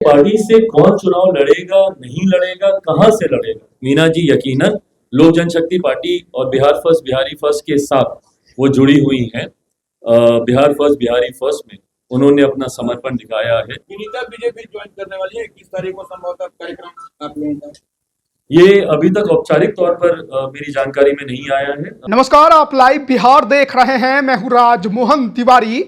Party से कौन चुनाव लड़ेगा, नहीं लड़ेगा, कहां से लड़ेगा, मीना जी यकीनन लोक जनशक्ति पार्टी और बिहार फर्स्ट बिहारी फर्स्ट के साथ वो जुड़ी हुई हैं। बिहार फर्स्ट बिहारी फर्स्ट में उन्होंने अपना समर्पण दिखाया है। विनीता बीजेपी ज्वाइन करने वाली है 21 तारीख को संभवतः कार्यक्रम आप लोगों का। ये अभी तक औपचारिक तौर पर मेरी जानकारी में नहीं आया है। नमस्कार, आप लाइव बिहार देख रहे हैं। मैं हूं राजमोहन तिवारी।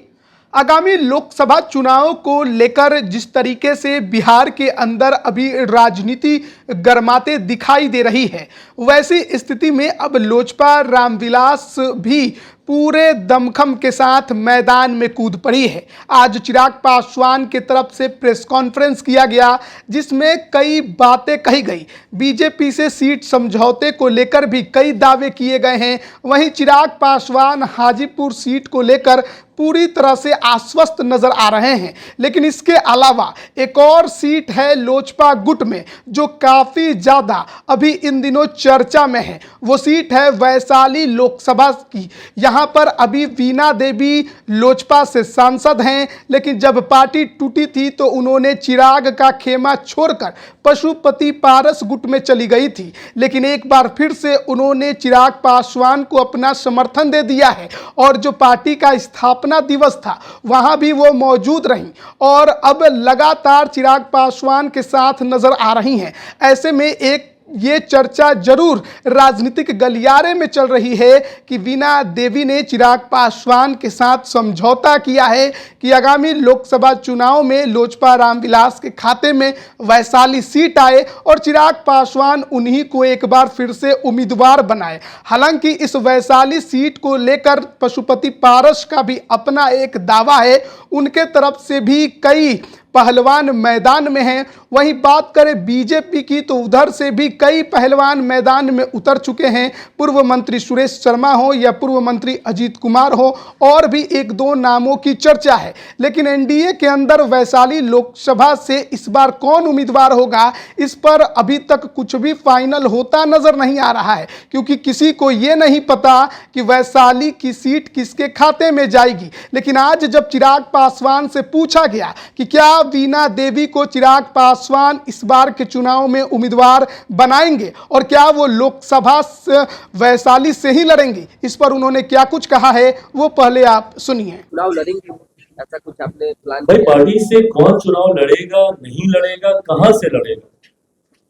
आगामी लोकसभा चुनाव को लेकर जिस तरीके से बिहार के अंदर अभी राजनीति गरमाते दिखाई दे रही है, वैसी स्थिति में अब लोजपा रामविलास भी पूरे दमखम के साथ मैदान में कूद पड़ी है। आज चिराग पासवान की तरफ से प्रेस कॉन्फ्रेंस किया गया, जिसमें कई बातें कही गई। बीजेपी से सीट समझौते को लेकर भी कई दावे किए गए हैं। वहीं चिराग पासवान हाजीपुर सीट को लेकर पूरी तरह से आश्वस्त नजर आ रहे हैं। लेकिन इसके अलावा एक और सीट है लोजपा गुट में, जो काफी ज्यादा अभी इन दिनों चर्चा में है। वो सीट है वैशाली लोकसभा की। यहाँ पर अभी वीणा देवी लोजपा से सांसद हैं, लेकिन जब पार्टी टूटी थी तो उन्होंने चिराग का खेमा छोड़कर पशुपति पारस गुट में चली गई थी। लेकिन एक बार फिर से उन्होंने चिराग पासवान को अपना समर्थन दे दिया है और जो पार्टी का स्थापना दिवस था वहां भी वो मौजूद रहीं और अब लगातार चिराग पासवान के साथ नजर आ रही हैं। ऐसे में एक ये चर्चा जरूर राजनीतिक गलियारे में चल रही है कि वीणा देवी ने चिराग पासवान के साथ समझौता किया है कि आगामी लोकसभा चुनाव में लोजपा रामविलास के खाते में वैशाली सीट आए और चिराग पासवान उन्हीं को एक बार फिर से उम्मीदवार बनाए। हालांकि इस वैशाली सीट को लेकर पशुपति पारस का भी अपना एक दावा है, उनके तरफ से भी कई पहलवान मैदान में हैं। वहीं बात करें बीजेपी की तो उधर से भी कई पहलवान मैदान में उतर चुके हैं। पूर्व मंत्री सुरेश शर्मा हो या पूर्व मंत्री अजीत कुमार हो, और भी एक दो नामों की चर्चा है। लेकिन एनडीए के अंदर वैशाली लोकसभा से इस बार कौन उम्मीदवार होगा, इस पर अभी तक कुछ भी फाइनल होता नजर नहीं आ रहा है, क्योंकि किसी को ये नहीं पता कि वैशाली की सीट किसके खाते में जाएगी। लेकिन आज जब चिराग पासवान से पूछा गया कि क्या वीणा देवी को चिराग पासवान इस बार के चुनाव में उम्मीदवार बनाएंगे और क्या वो लोकसभा से वैशाली से ही लड़ेंगे, इस पर उन्होंने क्या कुछ कहा है वो पहले आप सुनिए। चुनाव लड़ेंगे, ऐसा कुछ आपने प्लान भाई, पार्टी से कौन चुनाव लड़ेगा, नहीं लड़ेगा, कहां से लड़ेगा,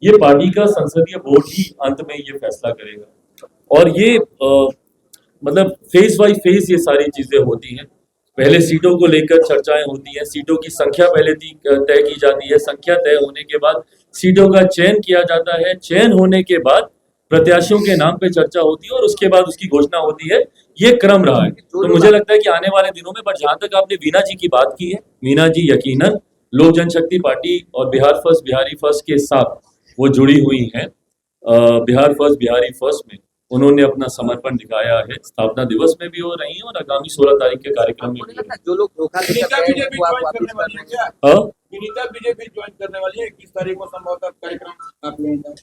ये पार्टी का संसदीय बोर्ड ही अंत में ये फैसला करेगा। और ये मतलब फेज बाई फेज ये सारी चीजें होती हैं। पहले सीटों को लेकर चर्चाएं होती हैं, सीटों की संख्या पहले तय की जाती है, संख्या तय होने के बाद सीटों का चयन किया जाता है, चयन होने के बाद प्रत्याशियों के नाम पे चर्चा होती है और उसके बाद उसकी घोषणा होती है। ये क्रम रहा है। तो मुझे लगता है कि आने वाले दिनों में, पर जहां तक आपने वीणा जी की बात की है, वीणा जी यकीनन लोक जनशक्ति पार्टी और बिहार फर्स्ट बिहारी फर्स्ट के साथ वो जुड़ी हुई हैं। बिहार फर्स्ट बिहारी फर्स्ट में उन्होंने अपना समर्पण दिखाया है। स्थापना दिवस में भी हो रही है और आगामी 16 तारीख के कार्यक्रम में भी। जो लोग धोखा विनीता बीजेपी ज्वाइन करने वाली है क्या? हाँ, विनीता बीजेपी ज्वाइन करने वाली है 21 तारीख को संभवतः कार्यक्रम आप लोगों का।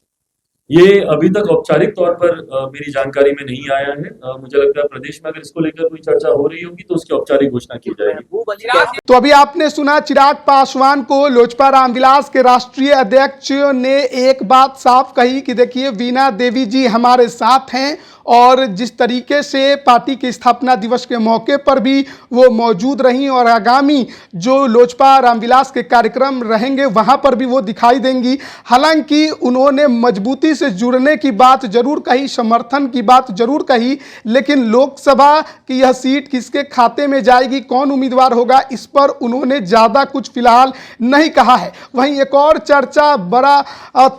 ये अभी तक औपचारिक तौर पर मेरी जानकारी में नहीं आया है। मुझे लगता है प्रदेश में अगर इसको लेकर कोई चर्चा हो रही होगी तो उसकी औपचारिक घोषणा की जाएगी। तो अभी आपने सुना चिराग पासवान को लोजपा रामविलास के राष्ट्रीय अध्यक्ष ने एक बात साफ कही कि देखिए, वीणा देवी जी हमारे साथ हैं और जिस तरीके से पार्टी के स्थापना दिवस के मौके पर भी वो मौजूद रहीं और आगामी जो लोजपा रामविलास के कार्यक्रम रहेंगे वहां पर भी वो दिखाई देंगी। हालांकि उन्होंने मजबूती से जुड़ने की बात जरूर कही, समर्थन की बात जरूर कही, लेकिन लोकसभा की यह सीट किसके खाते में जाएगी, कौन उम्मीदवार होगा, इस पर उन्होंने ज़्यादा कुछ फिलहाल नहीं कहा है। वहीं एक और चर्चा बड़ा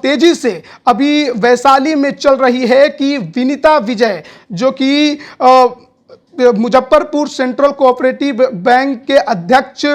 तेजी से अभी वैशाली में चल रही है कि विनीता विजय, जो कि मुजफ्फरपुर सेंट्रल कोऑपरेटिव बैंक के अध्यक्ष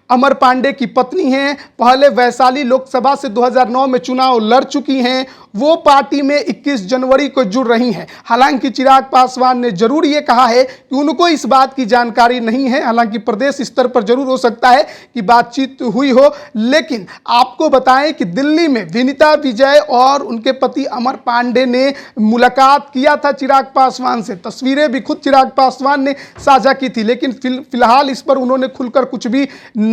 अमर पांडे की पत्नी हैं, पहले वैशाली लोकसभा से 2009 में चुनाव लड़ चुकी हैं, वो पार्टी में 21 जनवरी को जुड़ रही हैं। हालांकि चिराग पासवान ने जरूर ये कहा है कि उनको इस बात की जानकारी नहीं है। हालांकि प्रदेश स्तर पर जरूर हो सकता है कि बातचीत हुई हो, लेकिन आपको बताएं कि दिल्ली में विनीता विजय और उनके पति अमर पांडे ने मुलाकात किया था चिराग पासवान से। तस्वीरें भी खुद चिराग पासवान ने साझा की थी, लेकिन फिलहाल इस पर उन्होंने खुलकर कुछ भी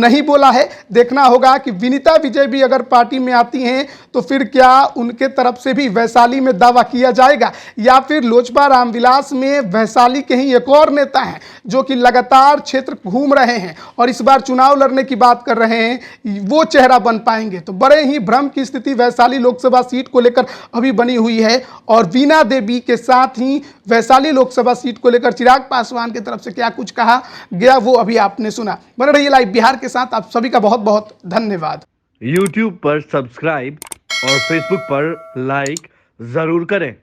नहीं बोला है। देखना होगा कि विनीता विजय भी अगर पार्टी में आती हैं तो फिर क्या उनके तरफ से भी वैशाली में दावा किया जाएगा, या फिर लोजपा रामविलास में वैशाली के ही एक और नेता हैं जो कि लगातार क्षेत्र घूम रहे हैं और इस बार चुनाव लड़ने की बात कर रहे हैं, वो चेहरा बन पाएंगे। तो बड़े ही भ्रम की स्थिति वैशाली लोकसभा सीट को लेकर अभी बनी हुई है और वीणा देवी के साथ ही वैशाली लोकसभा सीट को लेकर चिराग पासवान की तरफ से क्या कुछ कहा गया वो अभी आपने सुना। बने रहिए लाइव बिहार के साथ। आप सभी का बहुत बहुत धन्यवाद। YouTube पर सब्सक्राइब और Facebook पर लाइक जरूर करें।